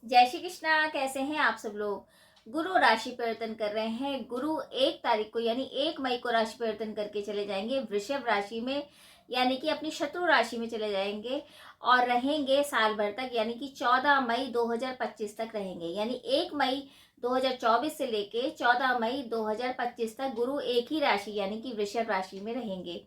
जय श्री कृष्णा। कैसे हैं आप सब लोग। गुरु राशि परिवर्तन कर रहे हैं। गुरु 1 तारीख को यानी 1 मई को राशि परिवर्तन करके चले जाएंगे वृषभ राशि में, यानी कि अपनी शत्रु राशि में चले जाएंगे और रहेंगे साल भर तक, यानी कि 14 मई 2025 तक रहेंगे। यानी 1 मई 2024 से लेके 14 मई 2025 तक गुरु एक ही राशि यानी कि वृषभ राशि में रहेंगे।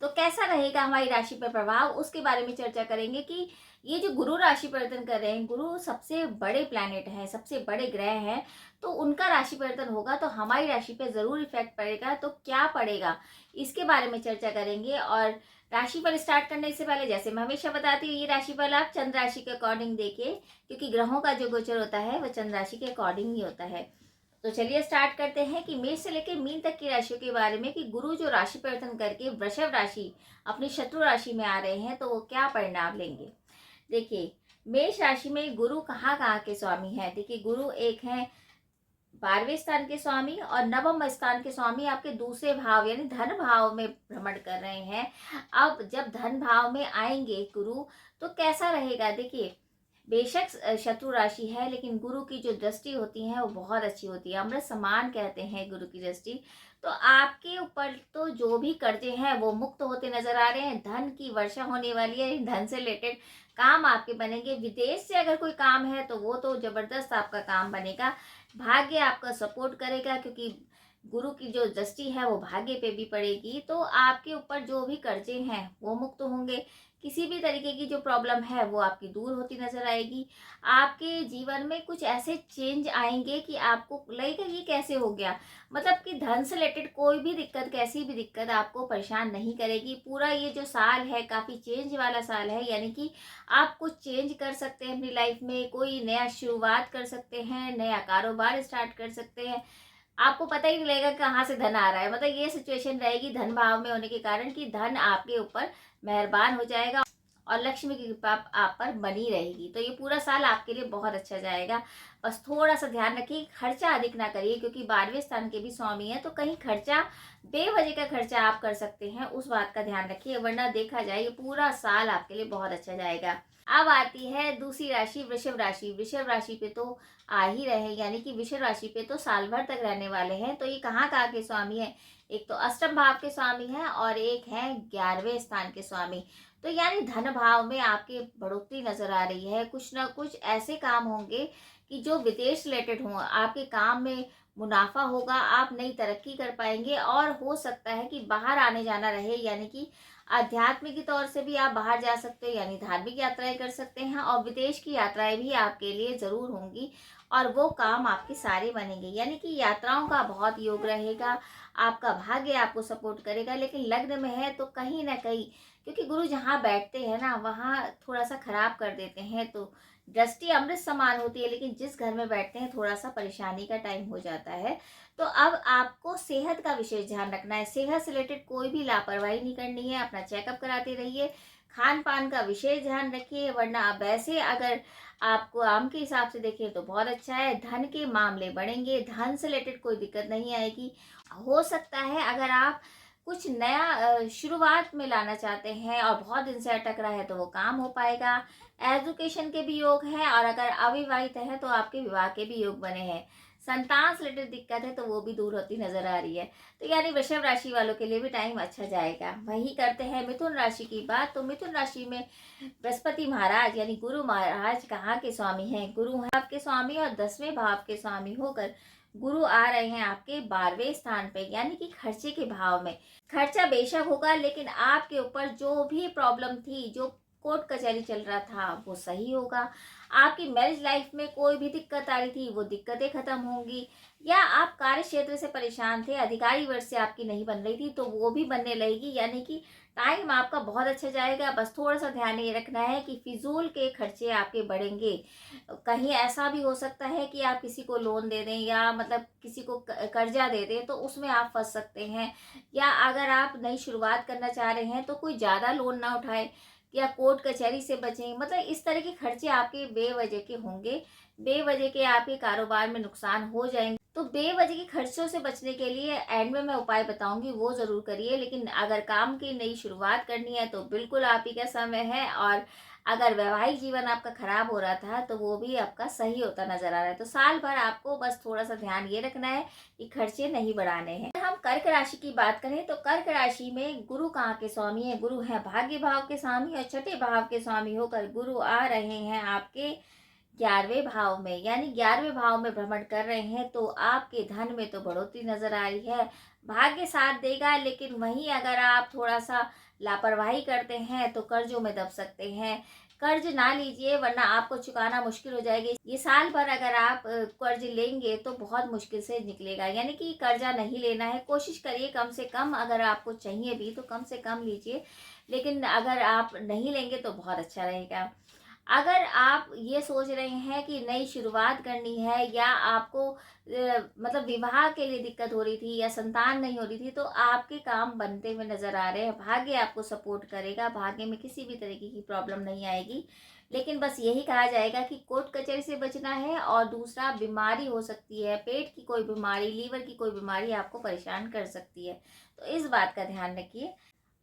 तो कैसा रहेगा हमारी राशि पर प्रभाव, उसके बारे में चर्चा करेंगे कि ये जो गुरु राशि परिवर्तन कर रहे हैं, गुरु सबसे बड़े प्लैनेट हैं, सबसे बड़े ग्रह हैं, तो उनका राशि परिवर्तन होगा तो हमारी राशि पे जरूर इफेक्ट पड़ेगा। तो क्या पड़ेगा, इसके बारे में चर्चा करेंगे। और राशि पर स्टार्ट करने से पहले, जैसे मैं हमेशा बताती हूँ, ये राशि फल आप चंद्र राशि के अकॉर्डिंग देखिए, क्योंकि ग्रहों का जो गोचर होता है वो चंद्र राशि के अकॉर्डिंग ही होता है। तो चलिए स्टार्ट करते हैं कि मेष से लेकर मीन तक की राशियों के बारे में, कि गुरु जो राशि परिवर्तन करके वृषभ राशि अपनी शत्रु राशि में आ रहे हैं तो वो क्या परिणाम लेंगे। देखिए, मेष राशि में गुरु कहाँ कहाँ के स्वामी हैं। देखिए, गुरु एक है 12वें स्थान के स्वामी और नवम स्थान के स्वामी आपके दूसरे भाव यानी धन भाव में भ्रमण कर रहे हैं। अब जब धन भाव में आएंगे गुरु, तो कैसा रहेगा। देखिए, बेशक शत्रु राशि है, लेकिन गुरु की जो दृष्टि होती है वो बहुत अच्छी होती है। अमृत समान कहते हैं गुरु की दृष्टि। तो आपके ऊपर तो जो भी कर्जे हैं वो मुक्त होते नजर आ रहे हैं। धन की वर्षा होने वाली है। धन से रिलेटेड काम आपके बनेंगे। विदेश से अगर कोई काम है तो वो तो जबरदस्त आपका काम बनेगा। भाग्य आपका सपोर्ट करेगा, क्योंकि गुरु की जो दृष्टि है वो भाग्य पे भी पड़ेगी। तो आपके ऊपर जो भी कर्जे हैं वो मुक्त होंगे। किसी भी तरीके की जो प्रॉब्लम है वो आपकी दूर होती नजर आएगी। आपके जीवन में कुछ ऐसे चेंज आएंगे कि आपको लगेगा ये कैसे हो गया। मतलब कि धन से रिलेटेड कोई भी दिक्कत, कैसी भी दिक्कत आपको परेशान नहीं करेगी। पूरा ये जो साल है काफी चेंज वाला साल है, यानी कि आप कुछ चेंज कर सकते हैं अपनी लाइफ में। कोई नया शुरुआत कर सकते हैं, नया कारोबार स्टार्ट कर सकते हैं। आपको पता ही नहीं लगेगा कहाँ से धन आ रहा है। मतलब ये सिचुएशन रहेगी धन भाव में होने के कारण, कि धन आपके ऊपर मेहरबान हो जाएगा और लक्ष्मी की कृपा आप पर बनी रहेगी। तो ये पूरा साल आपके लिए बहुत अच्छा जाएगा। बस थोड़ा सा ध्यान रखिए, खर्चा अधिक ना करिए, क्योंकि 12वें स्थान के भी स्वामी है। तो कहीं खर्चा, बेवजह का खर्चा आप कर सकते हैं, उस बात का ध्यान रखिए, वरना देखा जाए ये पूरा साल आपके लिए बहुत अच्छा जाएगा। अब आती है दूसरी राशि वृषभ राशि। वृषभ राशि पे तो आ ही रहे, यानी कि वृषभ राशि पे तो साल भर तक रहने वाले हैं। तो ये कहाँ कहाँ के स्वामी है, एक तो अष्टम भाव के स्वामी हैं और एक है 11वें स्थान के स्वामी। तो यानी धन भाव में आपके बढ़ोतरी नजर आ रही है। कुछ ना कुछ ऐसे काम होंगे कि जो विदेश रिलेटेड हों, आपके काम में मुनाफा होगा, आप नई तरक्की कर पाएंगे। और हो सकता है कि बाहर आने जाना रहे, यानी कि आध्यात्मिक तौर से भी आप बाहर जा सकते हैं, यानी धार्मिक यात्राएं कर सकते हैं। और विदेश की यात्राएं भी आपके लिए जरूर होंगी और वो काम आपके सारे बनेंगे। यानी कि यात्राओं का बहुत योग रहेगा। आपका भाग्य आपको सपोर्ट करेगा। लेकिन लग्न में है तो कहीं ना कहीं, क्योंकि गुरु जहाँ बैठते हैं ना वहाँ थोड़ा सा खराब कर देते हैं। तो दृष्टि अमृत समान होती है, लेकिन जिस घर में बैठते हैं थोड़ा सा परेशानी का टाइम हो जाता है। तो अब आपको सेहत का विशेष ध्यान रखना है। सेहत से रिलेटेड कोई भी लापरवाही नहीं करनी है। अपना चेकअप कराते रहिए। खान पान का विशेष ध्यान रखिए, वरना वैसे अगर आपको आम के हिसाब से देखें तो बहुत अच्छा है। धन के मामले बढ़ेंगे। धन से रिलेटेड कोई दिक्कत नहीं आएगी। हो सकता है अगर आप कुछ नया शुरुआत में लाना चाहते हैं और बहुत दिन से अटक रहा है तो वो काम हो पाएगा। एजुकेशन के भी योग हैं, और अगर अविवाहित है तो आपके विवाह के भी योग बने हैं। संतान से रिलेटेड दिक्कत है तो वो भी दूर होती नजर आ रही है। तो यानी वृषभ राशि वालों के लिए भी टाइम अच्छा जाएगा। वही करते हैं मिथुन राशि की बात। तो मिथुन राशि में बृहस्पति महाराज यानी गुरु महाराज कहाँ के स्वामी हैं, गुरु हैं आपके स्वामी और 10वें भाव के स्वामी होकर गुरु आ रहे हैं आपके 12वें स्थान पे, यानी कि खर्चे के भाव में। खर्चा बेशक होगा, लेकिन आपके ऊपर जो भी प्रॉब्लम थी, जो कोर्ट कचहरी चल रहा था, वो सही होगा। आपकी मैरिज लाइफ में कोई भी दिक्कत आ रही थी वो दिक्कतें खत्म होंगी। या आप कार्य क्षेत्र से परेशान थे, अधिकारी वर्ग से आपकी नहीं बन रही थी, तो वो भी बनने लगेगी। यानी कि टाइम आपका बहुत अच्छा जाएगा। बस थोड़ा सा ध्यान ये रखना है कि फिजूल के खर्चे आपके बढ़ेंगे। कहीं ऐसा भी हो सकता है कि आप किसी को लोन दे दें, या मतलब किसी को कर्जा दे दें, तो उसमें आप फंस सकते हैं। या अगर आप नई शुरुआत करना चाह रहे हैं तो कोई ज़्यादा लोन ना उठाए, या कोर्ट कचहरी से बचें। मतलब इस तरह के खर्चे आपके बेवजह के होंगे। बेवजह के आपके कारोबार में नुकसान हो जाएंगे। तो बेवजह के खर्चों से बचने के लिए एंड में मैं उपाय बताऊंगी, वो जरूर करिए। लेकिन अगर काम की नई शुरुआत करनी है तो बिल्कुल आप ही का समय है। और अगर वैवाहिक जीवन आपका खराब हो रहा था तो वो भी आपका सही होता नजर आ रहा है। तो साल भर आपको बस थोड़ा सा ध्यान ये रखना है कि खर्चे नहीं बढ़ाने हैं। अगर हम कर्क राशि की बात करें तो कर्क राशि में गुरु कहाँ के स्वामी है? गुरु है भाग्य भाव के स्वामी और छठे भाव के स्वामी होकर गुरु आ रहे हैं आपके 11वें भाव में, यानी 11वें भाव में भ्रमण कर रहे हैं। तो आपके धन में तो बढ़ोतरी नजर आ रही है, भाग्य साथ देगा। लेकिन वहीं अगर आप थोड़ा सा लापरवाही करते हैं तो कर्जों में दब सकते हैं। कर्ज ना लीजिए वरना आपको चुकाना मुश्किल हो जाएगी। ये साल भर अगर आप कर्ज लेंगे तो बहुत मुश्किल से निकलेगा, यानी कि कर्जा नहीं लेना है। कोशिश करिए कम से कम, अगर आपको चाहिए भी तो कम से कम लीजिए, लेकिन अगर आप नहीं लेंगे तो बहुत अच्छा रहेगा। अगर आप ये सोच रहे हैं कि नई शुरुआत करनी है या आपको मतलब विवाह के लिए दिक्कत हो रही थी या संतान नहीं हो रही थी, तो आपके काम बनते हुए नजर आ रहे हैं। भाग्य आपको सपोर्ट करेगा, भाग्य में किसी भी तरीके की प्रॉब्लम नहीं आएगी। लेकिन बस यही कहा जाएगा कि कोर्ट कचहरी से बचना है। और दूसरा, बीमारी हो सकती है, पेट की कोई बीमारी, लीवर की कोई बीमारी आपको परेशान कर सकती है, तो इस बात का ध्यान रखिए।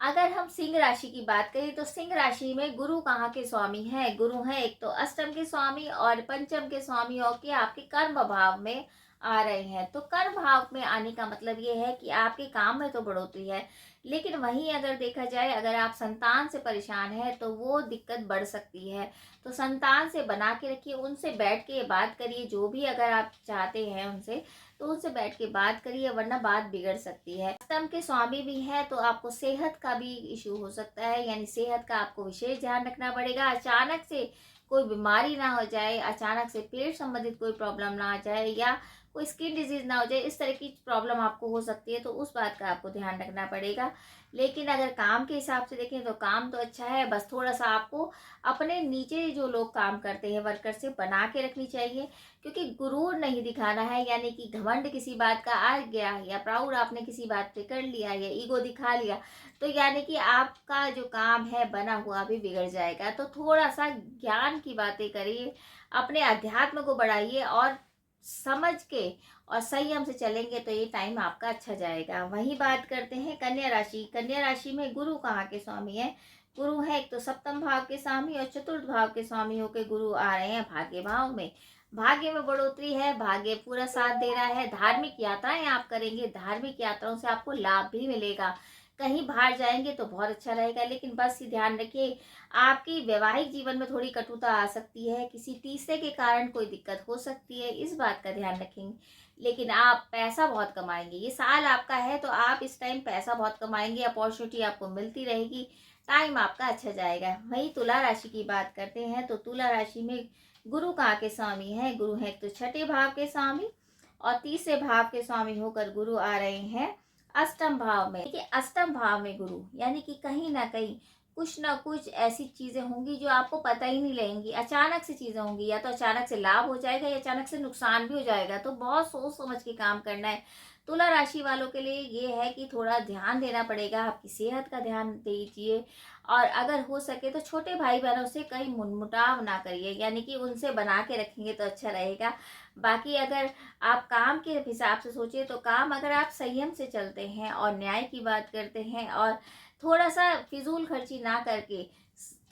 अगर हम सिंह राशि की बात करें तो सिंह राशि में गुरु कहाँ के स्वामी हैं? गुरु हैं एक तो अष्टम के स्वामी और पंचम के स्वामी होके आपके कर्म भाव में आ रहे हैं। तो कर्म भाव में आने का मतलब ये है कि आपके काम में तो बढ़ोतरी है, लेकिन वहीं अगर देखा जाए, अगर आप संतान से परेशान है तो वो दिक्कत बढ़ सकती है। तो संतान से बना के रखिए, उनसे बैठ के बात करिए, जो भी अगर आप चाहते हैं उनसे, तो उनसे बैठ के बात करिए, वरना बात बिगड़ सकती है। अष्टम के स्वामी भी है तो आपको सेहत का भी इशू हो सकता है, यानी सेहत का आपको विशेष ध्यान रखना पड़ेगा। अचानक से कोई बीमारी ना हो जाए, अचानक से पेट संबंधित कोई प्रॉब्लम ना आ जाए या कोई स्किन डिजीज ना हो जाए, इस तरह की प्रॉब्लम आपको हो सकती है, तो उस बात का आपको ध्यान रखना पड़ेगा। लेकिन अगर काम के हिसाब से देखें तो काम तो अच्छा है, बस थोड़ा सा आपको अपने नीचे जो लोग काम करते हैं वर्कर से बना के रखनी चाहिए, क्योंकि गुरूर नहीं दिखाना है, यानी कि घमंड किसी बात का आ गया या प्राउड आपने किसी बात पे कर लिया या ईगो दिखा लिया, तो यानी कि आपका जो काम है बना हुआ भी बिगड़ जाएगा। तो थोड़ा सा ज्ञान की बातें करिए, अपने अध्यात्म को बढ़ाइए और समझ के और संयम से चलेंगे तो ये टाइम आपका अच्छा जाएगा। वही बात करते हैं कन्या राशि। कन्या राशि में गुरु कहाँ के स्वामी है? गुरु है एक तो सप्तम भाव के स्वामी और चतुर्थ भाव के स्वामी होकर गुरु आ रहे हैं भाग्य भाव में। भाग्य में बढ़ोतरी है, भाग्य पूरा साथ दे रहा है। धार्मिक यात्राएं आप करेंगे, धार्मिक यात्राओं से आपको लाभ भी मिलेगा। कहीं बाहर जाएंगे तो बहुत अच्छा रहेगा, लेकिन बस ये ध्यान रखिए आपकी वैवाहिक जीवन में थोड़ी कटुता आ सकती है, किसी तीसरे के कारण कोई दिक्कत हो सकती है, इस बात का ध्यान रखेंगे। लेकिन आप पैसा बहुत कमाएंगे, ये साल आपका है तो आप इस टाइम पैसा बहुत कमाएंगे, अपॉर्चुनिटी आपको मिलती रहेगी, टाइम आपका अच्छा जाएगा। वही तुला राशि की बात करते हैं तो तुला राशि में गुरु कहाँ के स्वामी है? गुरु है तो छठे भाव के स्वामी और तीसरे भाव के स्वामी होकर गुरु आ रहे हैं अष्टम भाव में। देखिए अष्टम भाव में गुरु, यानी कि कहीं ना कहीं कुछ ना कुछ ऐसी चीजें होंगी जो आपको पता ही नहीं लगेंगी, अचानक से चीजें होंगी, या तो अचानक से लाभ हो जाएगा या अचानक से नुकसान भी हो जाएगा। तो बहुत सोच समझ के काम करना है। तुला राशि वालों के लिए ये है कि थोड़ा ध्यान देना पड़ेगा, आपकी सेहत का ध्यान दीजिए और अगर हो सके तो छोटे भाई बहनों से कहीं मुनमुटाव ना करिए, यानी कि उनसे बना के रखेंगे तो अच्छा रहेगा। बाकी अगर आप काम के हिसाब से सोचिए तो काम, अगर आप संयम से चलते हैं और न्याय की बात करते हैं और थोड़ा सा फिजूल खर्ची ना करके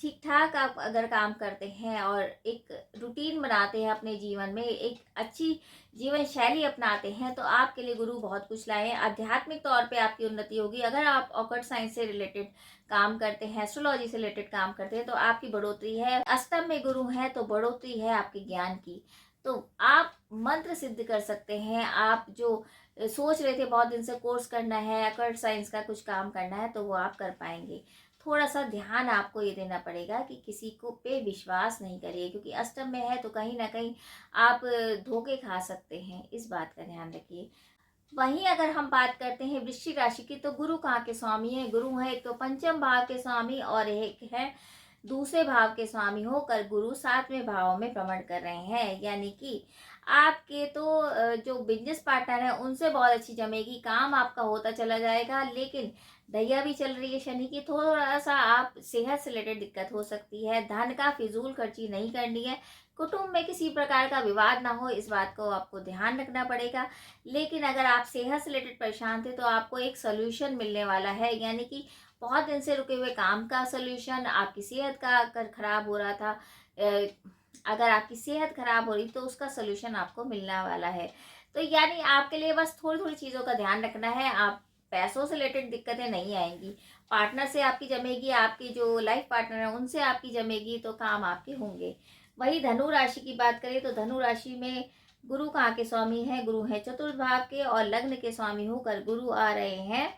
ठीक ठाक आप अगर काम करते हैं और एक रूटीन बनाते हैं अपने जीवन में, एक अच्छी जीवन शैली अपनाते हैं, तो आपके लिए गुरु बहुत कुछ लाए हैं। आध्यात्मिक तौर पे आपकी उन्नति होगी। अगर आप ऑकल्ट साइंस से रिलेटेड काम करते हैं, एस्ट्रोलॉजी से रिलेटेड काम करते हैं, तो आपकी बढ़ोतरी है। अष्टम में गुरु है तो बढ़ोतरी है आपके ज्ञान की, तो आप मंत्र सिद्ध कर सकते हैं। आप जो सोच रहे थे बहुत दिन से कोर्स करना है, ऑकल्ट साइंस का कुछ काम करना है, तो वो आप कर पाएंगे। थोड़ा सा ध्यान आपको ये देना पड़ेगा कि किसी को पे विश्वास नहीं करिए, क्योंकि अष्टम में है तो कहीं ना कहीं आप धोखे खा सकते हैं, इस बात का ध्यान रखिए। वहीं अगर हम बात करते हैं वृश्चिक राशि की, तो गुरु कहाँ के स्वामी है? गुरु है एक तो पंचम भाव के स्वामी और एक है दूसरे भाव के स्वामी होकर गुरु सातवें भाव में भ्रमण कर रहे हैं, यानी कि आपके तो जो बिजनेस पार्टनर है उनसे बहुत अच्छी जमेगी, काम आपका होता चला जाएगा। लेकिन दैया भी चल रही है शनि की, थोड़ा सा आप सेहत से रिलेटेड दिक्कत हो सकती है। धन का फिजूल खर्ची नहीं करनी है, कुटुंब में किसी प्रकार का विवाद ना हो, इस बात को आपको ध्यान रखना पड़ेगा। लेकिन अगर आप सेहत से रिलेटेड परेशान थे तो आपको एक सोल्यूशन मिलने वाला है, यानी कि बहुत दिन से रुके हुए काम का सलूशन, आपकी सेहत का अगर खराब हो रहा था, अगर आपकी सेहत खराब हो रही तो उसका सलूशन आपको मिलने वाला है। तो यानी आपके लिए बस थोड़ी थोड़ी चीज़ों का ध्यान रखना है। आप पैसों से रिलेटेड दिक्कतें नहीं आएंगी, पार्टनर से आपकी जमेगी, आपकी जो लाइफ पार्टनर है उनसे आपकी जमेगी, तो काम आपके होंगे। वही धनु राशि की बात करें तो धनु राशि में गुरु कहाँ के स्वामी हैं? गुरु हैं चतुर्थ भाव के, और लग्न के स्वामी होकर गुरु आ रहे हैं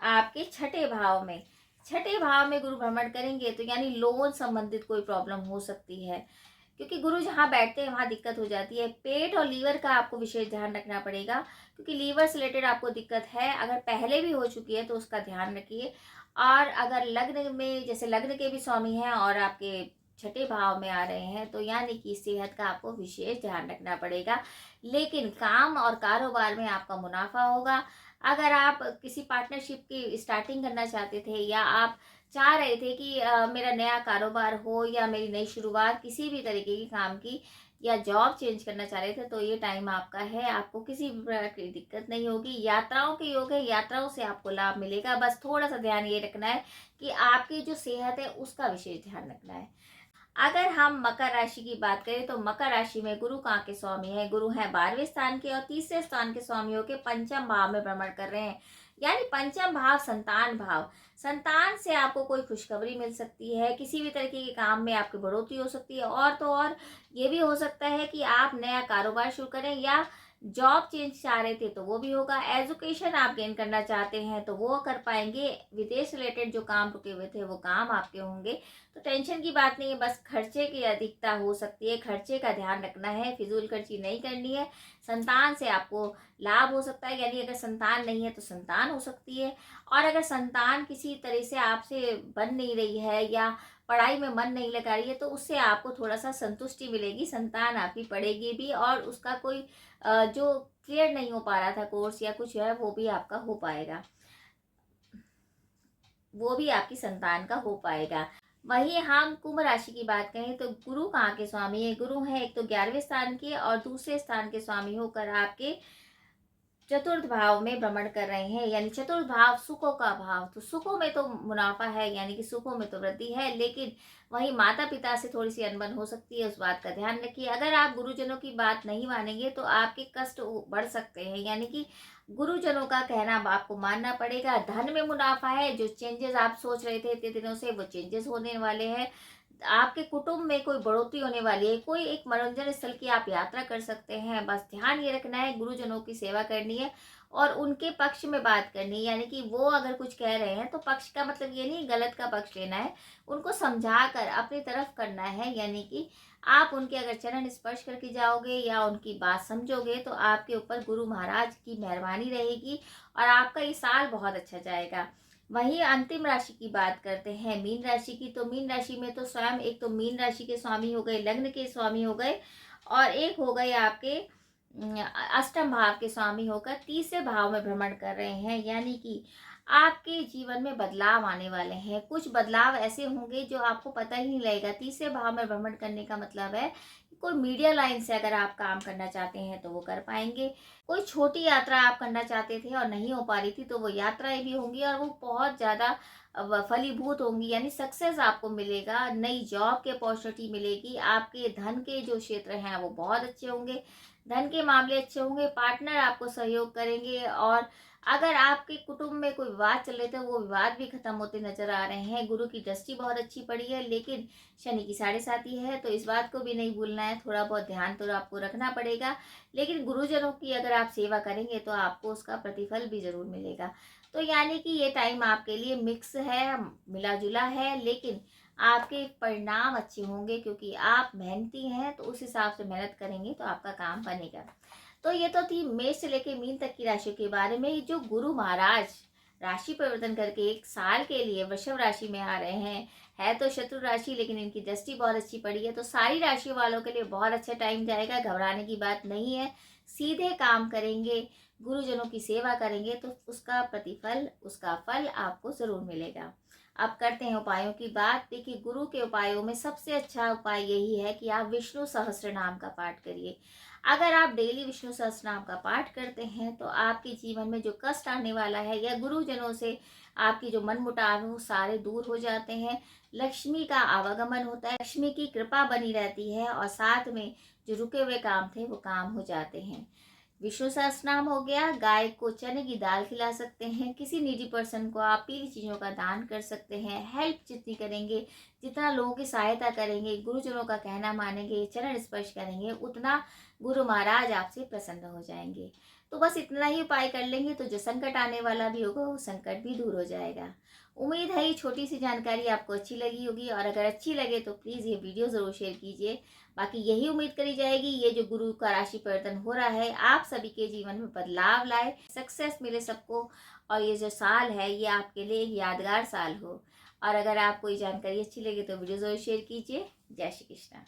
आपके छठे भाव में। छठे भाव में गुरु भ्रमण करेंगे तो यानी लोन संबंधित कोई प्रॉब्लम हो सकती है, क्योंकि गुरु जहाँ बैठते हैं वहाँ दिक्कत हो जाती है। पेट और लीवर का आपको विशेष ध्यान रखना पड़ेगा, क्योंकि लीवर से रिलेटेड आपको दिक्कत है, अगर पहले भी हो चुकी है तो उसका ध्यान रखिए। और अगर लग्न में, जैसे लग्न के भी स्वामी हैं और आपके छठे भाव में आ रहे हैं, तो यानी कि सेहत का आपको विशेष ध्यान रखना पड़ेगा। लेकिन काम और कारोबार में आपका मुनाफा होगा। अगर आप किसी पार्टनरशिप की स्टार्टिंग करना चाहते थे, या आप चाह रहे थे कि मेरा नया कारोबार हो, या मेरी नई शुरुआत किसी भी तरीके की काम की, या जॉब चेंज करना चाह रहे थे, तो ये टाइम आपका है। आपको किसी भी प्रकार की दिक्कत नहीं होगी। यात्राओं के योग है, यात्राओं से आपको लाभ मिलेगा। बस थोड़ा सा ध्यान ये रखना है कि आपकी जो सेहत है उसका विशेष ध्यान रखना है। अगर हम मकर राशि की बात करें तो मकर राशि में गुरु कहाँ के स्वामी है? गुरु है 12वें स्थान के, और तीसरे स्थान के स्वामी होकर पंचम भाव में भ्रमण कर रहे हैं। यानी पंचम भाव संतान भाव, संतान से आपको कोई खुशखबरी मिल सकती है, किसी भी तरीके के काम में आपकी बढ़ोतरी हो सकती है। और तो और ये भी हो सकता है कि आप नया कारोबार शुरू करें, या जॉब चेंज चाह रहे थे तो वो भी होगा। एजुकेशन आप गेन करना चाहते हैं तो वो कर पाएंगे। विदेश रिलेटेड जो काम रुके हुए थे वो काम आपके होंगे। तो टेंशन की बात नहीं है, बस खर्चे की अधिकता हो सकती है, खर्चे का ध्यान रखना है, फिजूल खर्ची नहीं करनी है। संतान से आपको लाभ हो सकता है, यानी अगर संतान नहीं है तो संतान हो सकती है। और अगर संतान किसी तरह से आपसे बन नहीं रही है, या पढ़ाई में मन नहीं लगा रही है, तो उससे आपको थोड़ा सा संतुष्टि मिलेगी। संतान आपकी पढ़ेगी भी, और उसका कोई जो क्लियर नहीं हो पा रहा था कोर्स या कुछ है, वो भी आपका हो पाएगा, वो भी आपकी संतान का हो पाएगा। वहीं हम कुंभ राशि की बात करें तो गुरु कहाँ के स्वामी है? गुरु है एक तो 11वें स्थान के, और दूसरे स्थान के स्वामी होकर आपके चतुर्थ भाव में भ्रमण कर रहे हैं। यानी चतुर्थ भाव सुखों का भाव, तो सुखों में तो मुनाफा है, यानी कि सुखों में तो वृद्धि है। लेकिन वही माता पिता से थोड़ी सी अनबन हो सकती है, उस बात का ध्यान रखिए। अगर आप गुरुजनों की बात नहीं मानेंगे तो आपके कष्ट बढ़ सकते हैं, यानी कि गुरुजनों का कहना आपको मानना पड़ेगा। धन में मुनाफा है, जो चेंजेस आप सोच रहे थे इतने दिनों से वो चेंजेस होने वाले हैं। आपके कुटुंब में कोई बढ़ोतरी होने वाली है, कोई एक मनोरंजन स्थल की आप यात्रा कर सकते हैं। बस ध्यान ये रखना है, गुरुजनों की सेवा करनी है और उनके पक्ष में बात करनी है। यानी कि वो अगर कुछ कह रहे हैं तो पक्ष का मतलब ये नहीं गलत का पक्ष लेना है, उनको समझा कर अपनी तरफ करना है। यानी कि आप उनके अगर चरण स्पर्श करके जाओगे या उनकी बात समझोगे तो आपके ऊपर गुरु महाराज की मेहरबानी रहेगी और आपका ये साल बहुत अच्छा जाएगा। वहीं अंतिम राशि की बात करते हैं मीन राशि की। तो मीन राशि में तो स्वयं एक तो मीन राशि के स्वामी हो गए, लग्न के स्वामी हो गए, और एक हो गए आपके अष्टम भाव के स्वामी होकर तीसरे भाव में भ्रमण कर रहे हैं। यानी कि आपके जीवन में बदलाव आने वाले हैं। कुछ बदलाव ऐसे होंगे जो आपको पता ही नहीं लगेगा। तीसरे भाव में भ्रमण करने का मतलब है कोई मीडिया लाइन से अगर आप काम करना चाहते हैं तो वो कर पाएंगे। कोई छोटी यात्रा आप करना चाहते थे और नहीं हो पा रही थी तो वो यात्राएं भी होंगी और वो बहुत ज़्यादा फलीभूत होंगी, यानी सक्सेस आपको मिलेगा। नई जॉब की अपॉर्चुनिटी मिलेगी। आपके धन के जो क्षेत्र हैं वो बहुत अच्छे होंगे, धन के मामले अच्छे होंगे। पार्टनर आपको सहयोग करेंगे, और अगर आपके कुटुंब में कोई विवाद चल रहे थे वो विवाद भी खत्म होते नजर आ रहे हैं। गुरु की दृष्टि बहुत अच्छी पड़ी है, लेकिन शनि की 7.5 है, तो इस बात को भी नहीं भूलना है। थोड़ा बहुत ध्यान तो आपको रखना पड़ेगा, लेकिन गुरुजनों की अगर आप सेवा करेंगे तो आपको उसका प्रतिफल भी जरूर मिलेगा। तो यानी कि ये टाइम आपके लिए मिक्स है, मिला जुला है, लेकिन आपके परिणाम अच्छे होंगे क्योंकि आप मेहनती हैं। तो उस हिसाब से मेहनत करेंगे तो आपका काम बनेगा। तो ये तो थी मेष से लेके मीन तक की राशि के बारे में। जो गुरु महाराज राशि परिवर्तन करके एक साल के लिए वृषभ राशि में आ रहे हैं, है तो शत्रु राशि लेकिन इनकी दृष्टि बहुत अच्छी पड़ी है। तो सारी राशि वालों के लिए बहुत अच्छा टाइम जाएगा, घबराने की बात नहीं है। सीधे काम करेंगे, गुरुजनों की सेवा करेंगे तो उसका प्रतिफल, उसका फल आपको जरूर मिलेगा। अब करते हैं उपायों की बात। देखिए, गुरु के उपायों में सबसे अच्छा उपाय यही है कि आप विष्णु सहस्त्र नाम का पाठ करिए। अगर आप डेली विष्णु सहस्त्र नाम का पाठ करते हैं तो आपके जीवन में जो कष्ट आने वाला है या गुरुजनों से आपकी जो मनमुटाव है वो सारे दूर हो जाते हैं। लक्ष्मी का आवागमन होता है, लक्ष्मी की कृपा बनी रहती है और साथ में जो रुके हुए काम थे वो काम हो जाते हैं। विष्णु सहस्त्रनाम हो गया। गाय को चने की दाल खिला सकते हैं। किसी निडी पर्सन को आप पीली चीज़ों का दान कर सकते हैं। हेल्प जितनी करेंगे, जितना लोगों की सहायता करेंगे, गुरुजनों का कहना मानेंगे, चरण स्पर्श करेंगे, उतना गुरु महाराज आपसे प्रसन्न हो जाएंगे। तो बस इतना ही उपाय कर लेंगे तो जो संकट आने वाला भी होगा वो संकट भी दूर हो जाएगा। उम्मीद है ये छोटी सी जानकारी आपको अच्छी लगी होगी, और अगर अच्छी लगे तो प्लीज़ ये वीडियो ज़रूर शेयर कीजिए। बाकी यही उम्मीद करी जाएगी ये जो गुरु का राशि परिवर्तन हो रहा है आप सभी के जीवन में बदलाव लाए, सक्सेस मिले सबको, और ये जो साल है ये आपके लिए एक यादगार साल हो। और अगर आपको ये जानकारी अच्छी लगे तो वीडियो ज़रूर शेयर कीजिए। जय श्री कृष्ण।